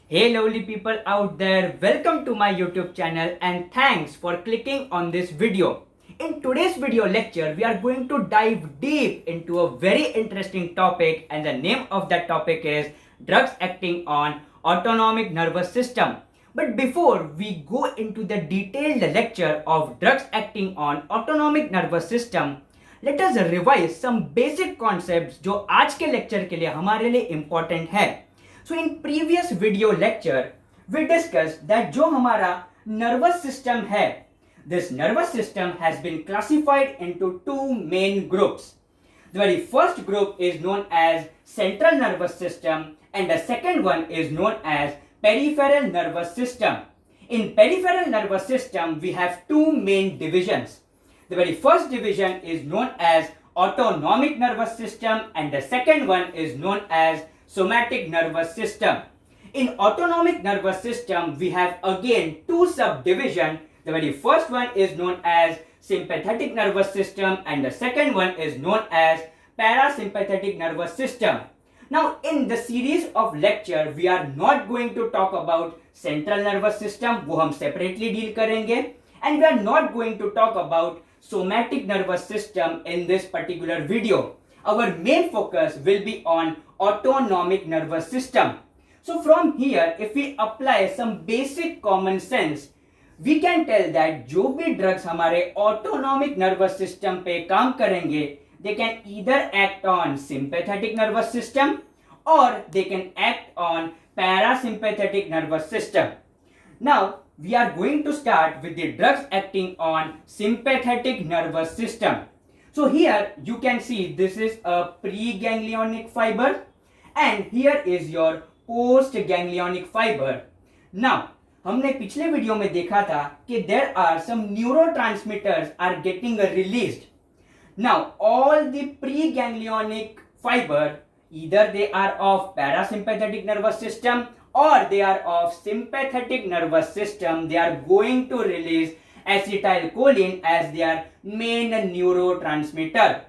Hey lovely people out there, welcome to my YouTube channel and thanks for clicking on this video. In today's video lecture, we are going to dive deep into a very interesting topic, and the name of that topic is drugs acting on autonomic nervous system. But before we go into the detailed lecture of drugs acting on autonomic nervous system, let us revise some basic concepts जो आज के lecture के लिए हमारे लिए important है. So in previous video lecture, we discussed that जो हमारा nervous system है, this nervous system has been classified into two main groups. The very first group is known as central nervous system and the second one is known as peripheral nervous system. In peripheral nervous system, we have two main divisions. The very first division is known as autonomic nervous system and the second one is known as somatic nervous system. In autonomic nervous system, we have again two subdivisions. The very first one is known as sympathetic nervous system and the second one is known as parasympathetic nervous system. Now in the series of lecture, we are not going to talk about central nervous system, वो हम separately deal करेंगे, and we are not going to talk about somatic nervous system in this particular video. Our main focus will be on autonomic nervous system. So from here, if we apply some basic common sense, we can tell that जो भी drugs हमारे autonomic nervous system पे काम करेंगे, they can either act on sympathetic nervous system or they can act on parasympathetic nervous system. Now, we are going to start with the drugs acting on sympathetic nervous system. So here you can see this is a preganglionic fiber and here is your postganglionic fiber. Now, हमने पिछले video में देखा था कि there are some neurotransmitters are getting released. Now, all the preganglionic fiber, either they are of parasympathetic nervous system or they are of sympathetic nervous system, they are going to release acetylcholine as their main neurotransmitter.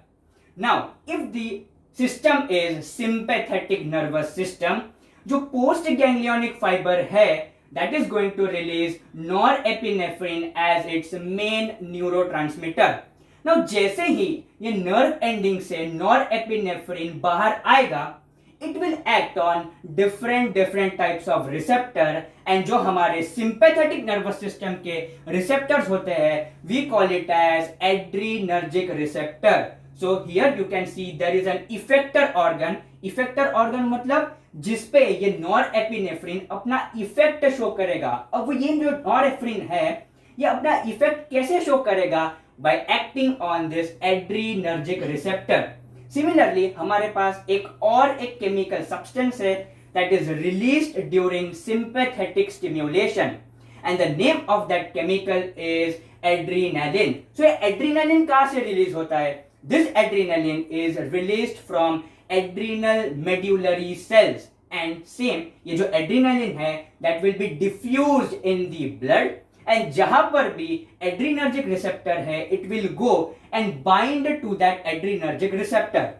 Now, if the system is sympathetic nervous system, जो postganglionic fiber है, that is going to release Nor-epinephrine as its main neurotransmitter. Now, जैसे ही ये nerve ending से Nor-epinephrine बाहर आएगा, it will act on different types of receptor and जो हमारे sympathetic nervous system के receptors होते हैं, we call it as adrenergic receptor. So here you can see there is an effector organ. Effector organ मतलब जिसपे ये norepinephrine अपना effect show करेगा. अब ये जो नॉरएपिनेफ्रिन है, ये अपना इफेक्ट कैसे शो करेगा? By acting on this adrenergic receptor. Similarly, हमारे पास एक chemical substance है that is released during sympathetic stimulation and the name of that chemical is adrenaline. So adrenaline कहाँ से release होता है? This adrenaline is released from adrenal medullary cells and same ये जो adrenaline है that will be diffused in the blood and जहां पर भी adrenergic receptor है, it will go and bind to that adrenergic receptor.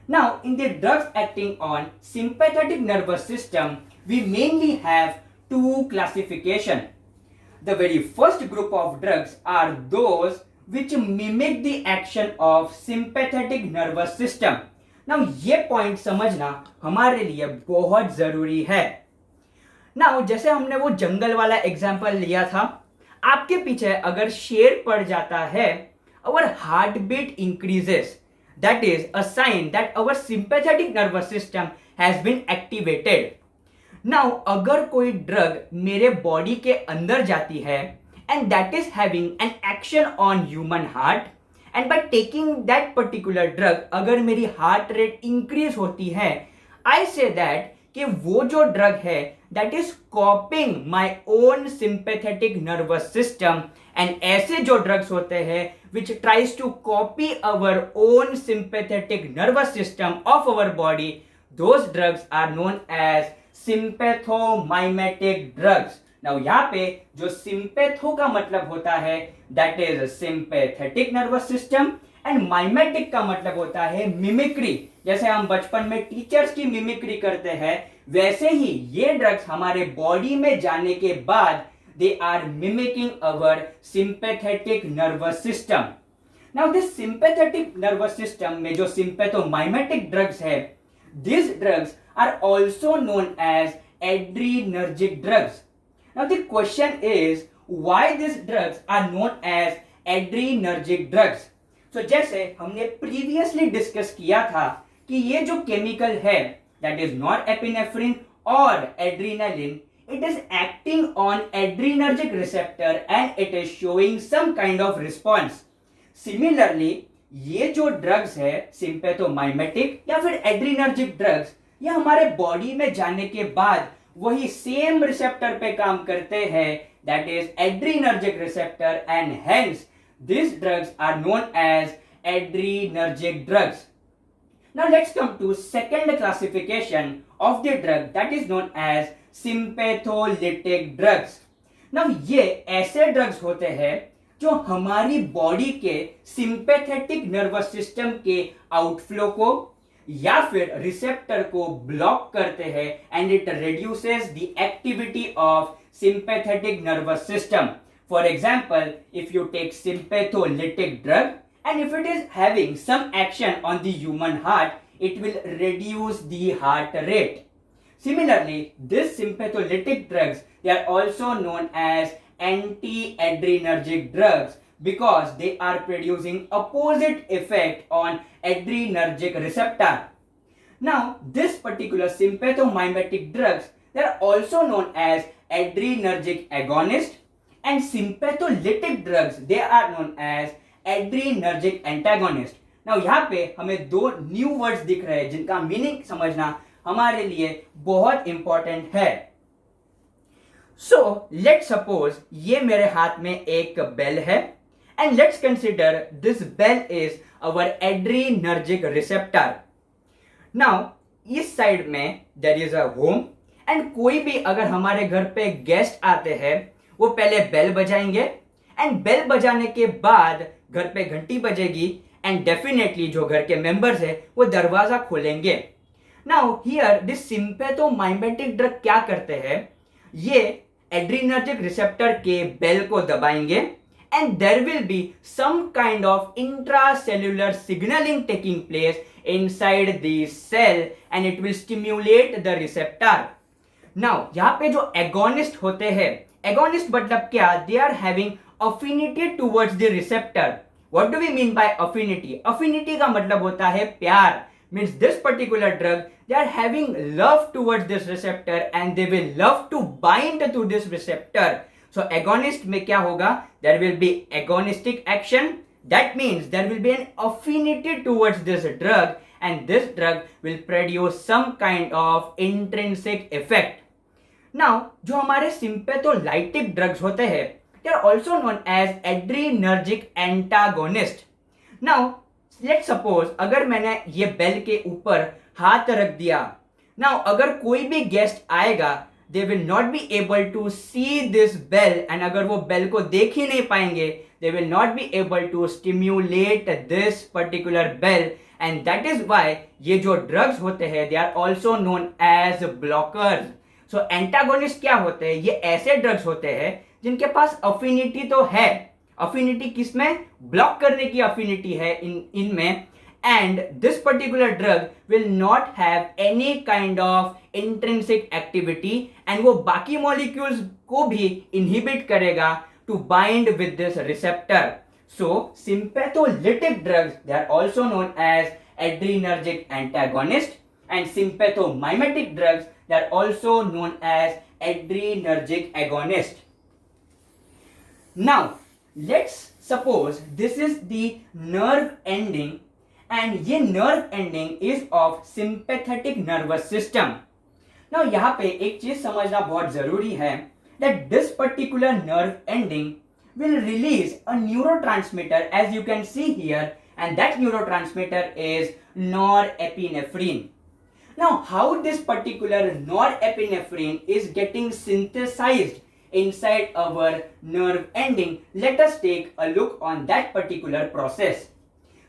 Now, in the drugs acting on sympathetic nervous system, we mainly have two classification. The very first group of drugs are those which mimic the action of sympathetic nervous system. Now, ये point समझना हमारे लिए बहुत जरूरी है. Now, जैसे हमने वो जंगल वाला एग्जाम्पल लिया था, आपके पीछे अगर शेर पड़ जाता है, our heartbeat increases. That is a sign that our sympathetic nervous system has been activated. Now, अगर कोई ड्रग मेरे बॉडी के अंदर जाती है and that is having an action on human heart and by taking that particular drug अगर मेरी heart rate increase होती है, I say that कि वो जो ड्रग है that is copying my own sympathetic nervous system and ऐसे जो ड्रग्स होते हैं which tries to copy our own sympathetic nervous system of our body, those drugs are known as sympathomimetic drugs. Now यहाँ पे जो sympatho का मतलब होता है that is sympathetic nervous system and mimetic का मतलब होता है मिमिक्री. जैसे हम बचपन में टीचर्स की मिमिक्री करते हैं, वैसे ही ये ड्रग्स हमारे बॉडी में जाने के बाद they are mimicking our sympathetic nervous system. Now this sympathetic nervous system में जो सिंपैथोमाइमेटिक ड्रग्स है, these drugs are also known as adrenergic drugs. Now the question is why these drugs are known as adrenergic drugs. So जैसे हमने previously discuss किया था कि ये जो chemical है that is norepinephrine और adrenaline, it is acting on adrenergic receptor and it is showing some kind of response. Similarly ये जो ड्रग्स है सिंपैथोमाइमेटिक या फिर एड्रीनर्जिक ड्रग्स, ये हमारे बॉडी में जाने के बाद वही सेम रिसेप्टर पे काम करते हैं, that is adrenergic receptor, and hence this drugs are known as adrenergic drugs. Now let's come to second classification of the drug that is known as sympatholytic drugs. Now ये ऐसे drugs होते हैं जो हमारी बॉडी के sympathetic nervous system के outflow को या फिर रिसेप्टर को ब्लॉक करते हैं and it reduces the activity of sympathetic nervous system. For example, if you take sympatholytic drug and if it is having some action on the human heart, it will reduce the heart rate. Similarly, these sympatholytic drugs, they are also known as antiadrenergic drugs because they are producing opposite effect on adrenergic receptor. Now, this particular sympathomimetic drugs, they are also known as adrenergic agonist, and sympatholytic drugs, they are known as adrenergic antagonist. Now, यहाँ पे हमें दो new words दिख रहे हैं जिनका meaning समझना हमारे लिए बहुत इंपॉर्टेंट है. So let's suppose ये मेरे हाथ में एक बेल है and let's consider this bell is our adrenergic receptor. Now इस साइड में there is a home and कोई भी अगर हमारे घर पे गेस्ट आते हैं वो पहले बेल बजाएंगे and बेल बजाने के बाद घर पे घंटी बजेगी and definitely जो घर के मेंबर्स है वो दरवाजा खोलेंगे. Now here this sympathomimetic drug क्या करते हैं, ये एड्रीनर्जिक रिसेप्टर के बेल को दबाएंगे and there will be some kind of intracellular signaling taking place inside the cell and it will stimulate the receptor. Now यहाँ पे जो agonist होते हैं, agonist मतलब क्या, they are having affinity towards the receptor. What do we mean by affinity? Affinity का मतलब होता है प्यार, means this particular drug, they are having love towards this receptor and they will love to bind to this receptor. So agonist में क्या होगा, there will be agonistic action, that means there will be an affinity towards this drug and this drug will produce some kind of intrinsic effect. Now जो हमारे sympatholytic drugs होते हैं, they are also known as adrenergic antagonist. Now let's suppose अगर मैंने ये bell के ऊपर हाथ रख दिया, नाउ अगर कोई भी गेस्ट आएगा they will not be able to see this bell and अगर वो बेल को देख ही नहीं पाएंगे they will not be able to stimulate this particular bell and that is why ये जो ड्रग्स होते हैं they are also known as blockers. So antagonist क्या होते हैं, ये ऐसे ड्रग्स होते हैं जिनके पास अफिनिटी तो है, अफिनिटी किसमें, ब्लॉक करने की अफिनिटी है इनमें, and this particular drug will not have any kind of intrinsic activity and वो बाकी molecules को भी inhibit करेगा to bind with this receptor. So sympatholytic drugs, they are also known as adrenergic antagonist and sympathomimetic drugs, they are also known as adrenergic agonist. Now let's suppose this is the nerve ending and ये nerve ending is of sympathetic nervous system. Now यहाँ पे एक चीज समझना बहुत जरूरी है that this particular nerve ending will release a neurotransmitter as you can see here and that neurotransmitter is Nor-epinephrine. Now how this particular Nor-epinephrine is getting synthesized inside our nerve ending, let us take a look on that particular process.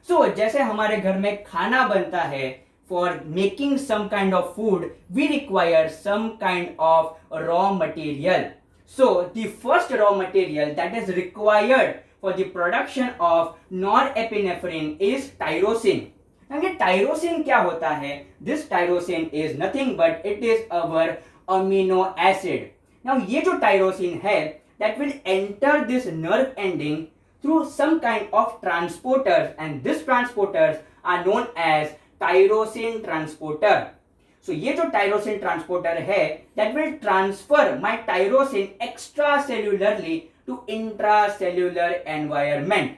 So, जैसे हमारे घर में खाना बनता है, for making some kind of food, we require some kind of raw material. So the first raw material that is required for the production of norepinephrine is tyrosine. Now ये tyrosine क्या होता है? This tyrosine is nothing but it is our amino acid. Now ये जो tyrosine है, that will enter this nerve ending through some kind of transporters, and these transporters are known as tyrosine transporter. So ये जो tyrosine transporter है, that will transfer my tyrosine extracellularly to intracellular environment.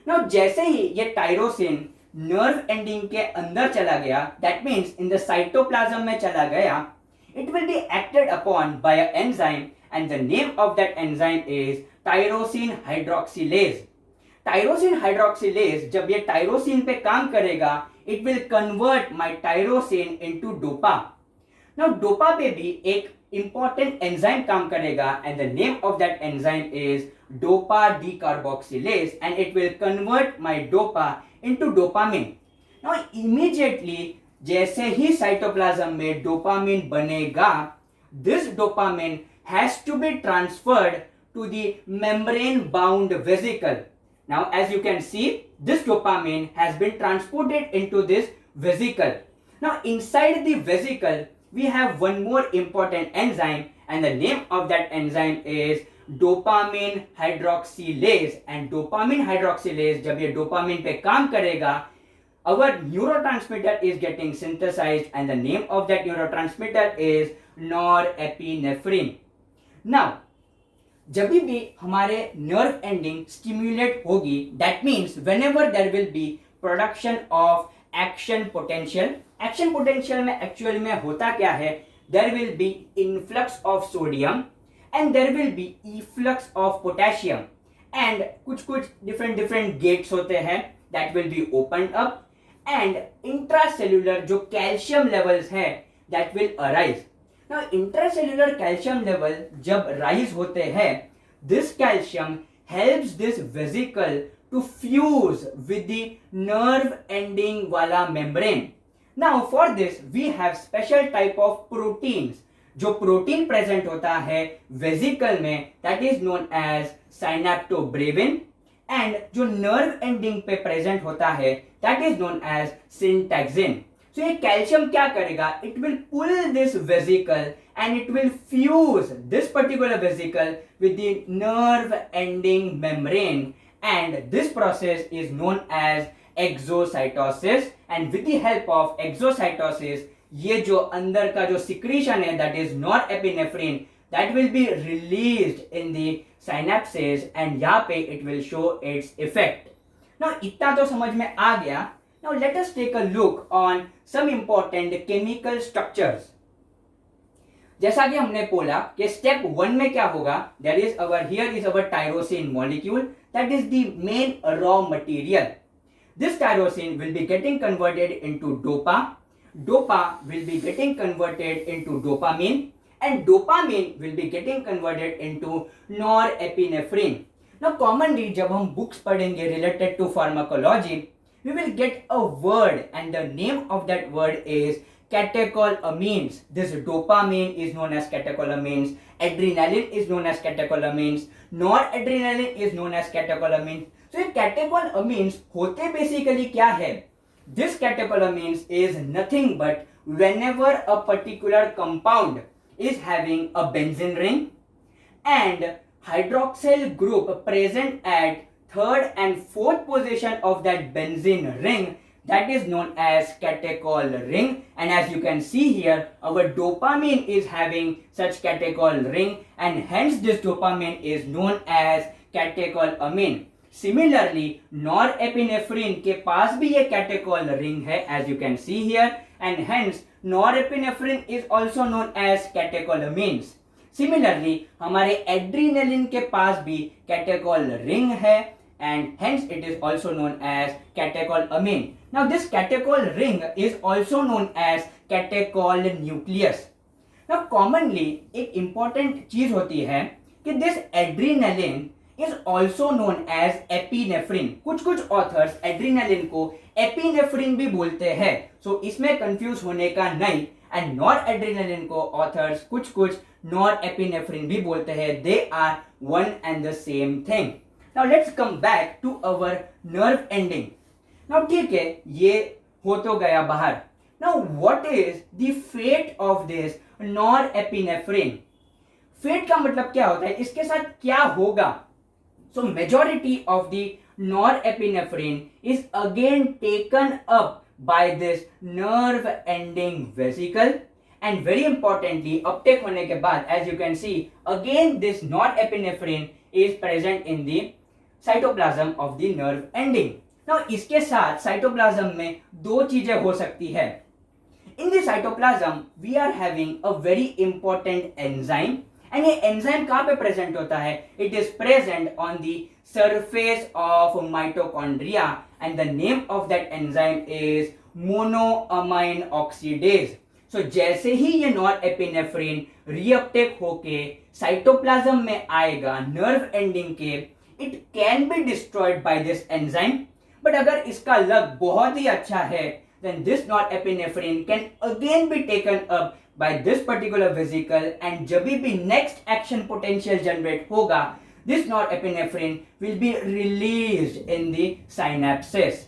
Now जैसे ही ये tyrosine nerve ending के अंदर चला गया, that means in the cytoplasm में चला गया, it will be acted upon by an enzyme, and the name of that enzyme is tyrosine hydroxylase. Tyrosine hydroxylase जब ये tyrosine पे काम करेगा, it will convert my tyrosine into dopa. Now dopa पे भी एक important enzyme काम करेगा, and the name of that enzyme is dopa decarboxylase, and it will convert my dopa into dopamine. Now immediately जैसे ही cytoplasm में dopamine बनेगा, this dopamine has to be transferred to the membrane bound vesicle. Now as you can see, this dopamine has been transported into this vesicle. Now inside the vesicle we have one more important enzyme, and the name of that enzyme is dopamine hydroxylase. And dopamine hydroxylase जब ये dopamine पे काम करेगा, our neurotransmitter is getting synthesized, and the name of that neurotransmitter is Nor-epinephrine. Now जब भी हमारे nerve ending stimulate होगी, that means whenever there will be production of action potential. Action potential में actual में होता क्या है? There will be influx of sodium and there will be efflux of potassium, and कुछ different gates होते हैं that will be opened up, and intracellular जो calcium levels है that will arise. Now intracellular calcium level जब rise होते हैं, this calcium helps this vesicle to fuse with the nerve ending वाला membrane. Now for this we have special type of proteins. जो protein present होता है vesicle में, that is known as synaptobravin, and जो nerve ending पे present होता है that is known as syntaxin. So ये कैल्शियम क्या करेगा? It will pull this vesicle and it will fuse this particular vesicle with the nerve ending membrane, and this process is known as exocytosis. And with the help of exocytosis, ये जो अंदर का जो secretion है that is norepinephrine, that will be released in the synapses, and यहाँ पे it will show its effect. Now इतना तो समझ में आ गया. Now let us take a look on some important chemical structures. जैसा कि हमने बोला कि step 1 में क्या होगा, here is our tyrosine molecule, that is the main raw material. This tyrosine will be getting converted into dopa. Dopa will be getting converted into dopamine, and dopamine will be getting converted into norepinephrine. Now commonly जब हम books पढ़ेंगे related to pharmacology, we will get a word, and the name of that word is catecholamines. This dopamine is known as catecholamines, adrenaline is known as catecholamines, noradrenaline is known as catecholamines. So ये catecholamines होते basically क्या है? This catecholamines is nothing but whenever a particular compound is having a benzene ring and hydroxyl group present at third and fourth position of that benzene ring, that is known as catechol ring. And as you can see here, our dopamine is having such catechol ring, and hence this dopamine is known as catecholamine. Similarly, norepinephrine के पास भी ये catechol ring है, as you can see here, and hence norepinephrine is also known as catecholamines. Similarly, हमारे adrenaline के पास भी catechol ring है, and hence it is also known as catecholamine. Now this catechol ring is also known as catechol nucleus. Now commonly एक important चीज होती है कि this adrenaline is also known as epinephrine. कुछ authors adrenaline को epinephrine भी बोलते हैं, सो इसमें कंफ्यूज होने का नहीं. एंड नॉर एड्रेनालिन को ऑथर्स कुछ नॉर एपिनेफ्रिन भी बोलते हैं. They are one and the same thing. Now let's come back to our nerve ending. Now ठीक है, ये हो तो गया बाहर. Now what is the fate of this nor epinephrine? Fate का मतलब क्या होता है, इसके साथ क्या होगा? सो majority of the norepinephrine is again taken up by this nerve ending vesicle, and very importantly uptake होने के बाद as you can see again this norepinephrine is present in the cytoplasm of the nerve ending. Now इसके साथ cytoplasm में दो चीजें हो सकती है. In the cytoplasm we are having a very important enzyme, and ये एंजाइम कहां पे प्रेजेंट होता है? It is present on the surface of mitochondria, and the name of that enzyme is monoamine oxidase. So जैसे ही ये norepinephrine reuptake होके cytoplasm में आएगा नर्व एंडिंग के, it can be destroyed by this enzyme. But अगर इसका luck बहुत ही अच्छा है, then this norepinephrine can again be taken up by this particular vesicle, and जब भी next action potential generate होगा, this norepinephrine will be released in the synapses.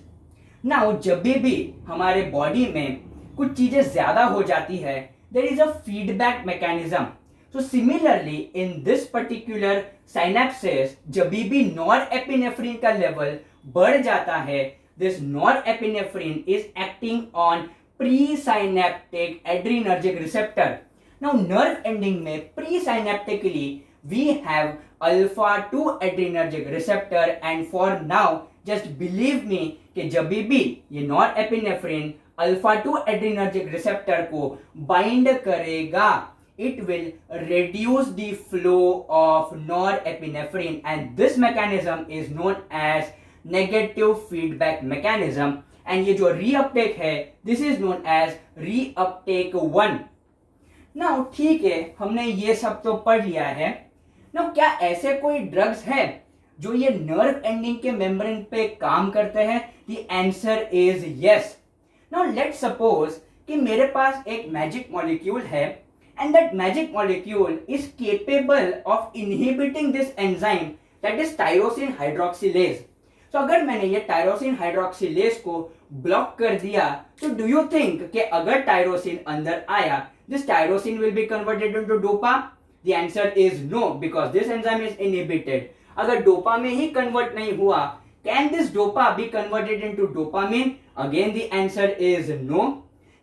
Now जब भी हमारे बॉडी में कुछ चीजें ज्यादा हो जाती है, there is a feedback mechanism. So similarly in this particular synapses, जब भी norepinephrine का लेवल बढ़ जाता है, this norepinephrine is acting on presynaptic adrenergic receptor. Now nerve ending में presynaptically we have alpha 2 adrenergic receptor, and for now just believe me कि जब भी ये norepinephrine alpha 2 adrenergic receptor को bind करेगा, it will reduce the flow of norepinephrine, and this mechanism is known as negative feedback mechanism. And ये जो reuptake है, this is known as reuptake 1. Now ठीक है, हमने ये सब तो पढ़ लिया है. नाउ क्या ऐसे कोई ड्रग्स है जो ये नर्व एंडिंग के मेम्ब्रेन पे काम करते हैं? The answer is yes. Now let's suppose कि मेरे पास एक मैजिक मॉलिक्यूल है, and that magic molecule is capable of inhibiting this enzyme that is tyrosine hydroxylase. तो अगर मैंने ये टायरोसिन हाइड्रोक्सिलेज को ब्लॉक कर दिया, तो डू यू थिंक कि अगर टायरोसिन अंदर आया, this tyrosine will be converted into dopa? The answer is no, because this enzyme is inhibited. अगर डोपा में ही कन्वर्ट नहीं हुआ, can this dopa be converted into dopamine? Again the answer is no.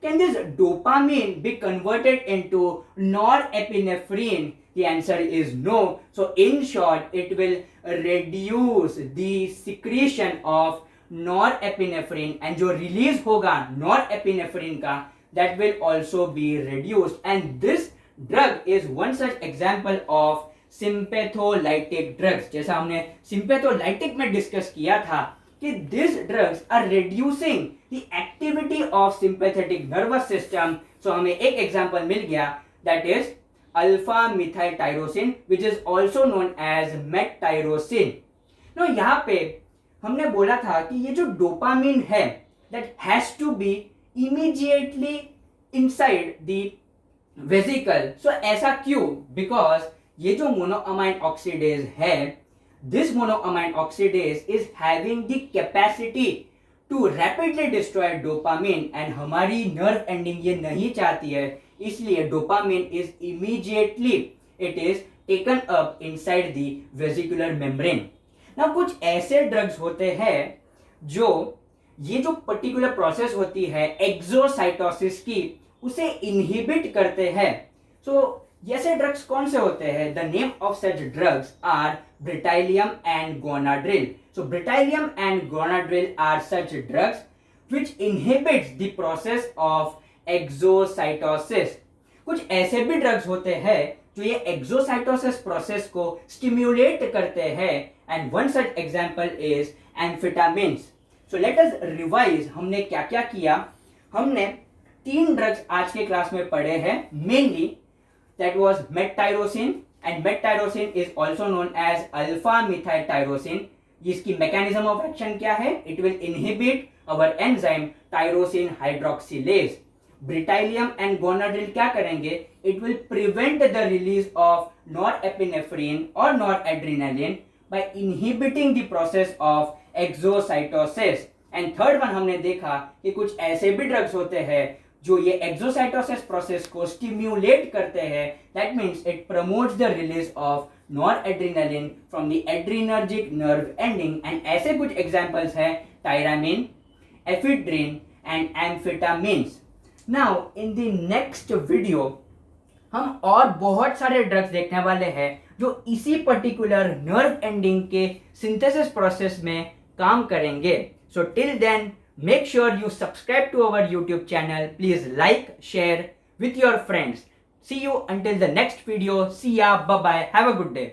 Can this dopamine be converted into norepinephrine? The answer is no. So in short, it will reduce the secretion of norepinephrine, and जो release होगा norepinephrine का, that will also be reduced. And this drug is one such example of sympatholytic drugs. जैसा हमने sympatholytic में discuss किया था कि these drugs are reducing the activity of sympathetic nervous system. So हमें एक एग्जांपल मिल गया, that is alpha methyltyrosine, which is also known as methyltyrosine. Now यहाँ पे हमने बोला था कि ये जो डोपामिन है, that has to be immediately inside the vesicle. So ऐसा क्यों? Because ये जो मोनोअमाइन ऑक्सीडेज है, this monoamine oxidase is having the capacity to rapidly destroy dopamine, and हमारी nerve ending ये नहीं चाहती है, इसलिए dopamine is immediately it is taken up inside the vesicular membrane. Now कुछ ऐसे drugs होते हैं जो ये जो particular process होती है exocytosis की, उसे inhibit करते हैं. So ऐसे ड्रग्स कौन से होते हैं? The name of such drugs are bretylium and guanadrel. So bretylium and guanadrel are such drugs which inhibits the process of exocytosis. कुछ ऐसे भी ड्रग्स होते हैं जो ये एक्सोसाइटोसिस प्रोसेस को स्टिम्युलेट करते हैं, and one such example is amphetamines. So let us revise, हमने क्या क्या किया. हमने 3 ड्रग्स आज के क्लास में पढ़े हैं, mainly that was methyltyrosine, and methyltyrosine is also known as alpha methyltyrosine. इसकी mechanism of action क्या है? It will inhibit our enzyme tyrosine hydroxylase. Bretylium and guanadrel क्या करेंगे? It will prevent the release of nor-epinephrine or noradrenaline by inhibiting the process of exocytosis. And third one हमने देखा कि कुछ ऐसे भी ड्रग्स होते हैं जो ये एक्सोसाइटोसिस प्रोसेस को स्टिम्युलेट करते हैं. That means it promotes the release of noradrenaline from the adrenergic nerve ending. And ऐसे कुछ एग्जांपल्स हैं tyramine, ephedrine and amphetamines. Now in the next video हम और बहुत सारे ड्रग्स देखने वाले हैं जो इसी पर्टिकुलर नर्व एंडिंग के सिंथेसिस प्रोसेस में काम करेंगे. So till then, make sure you subscribe to our YouTube channel. Please like, share with your friends. See you until the next video. See ya. Bye bye. Have a good day.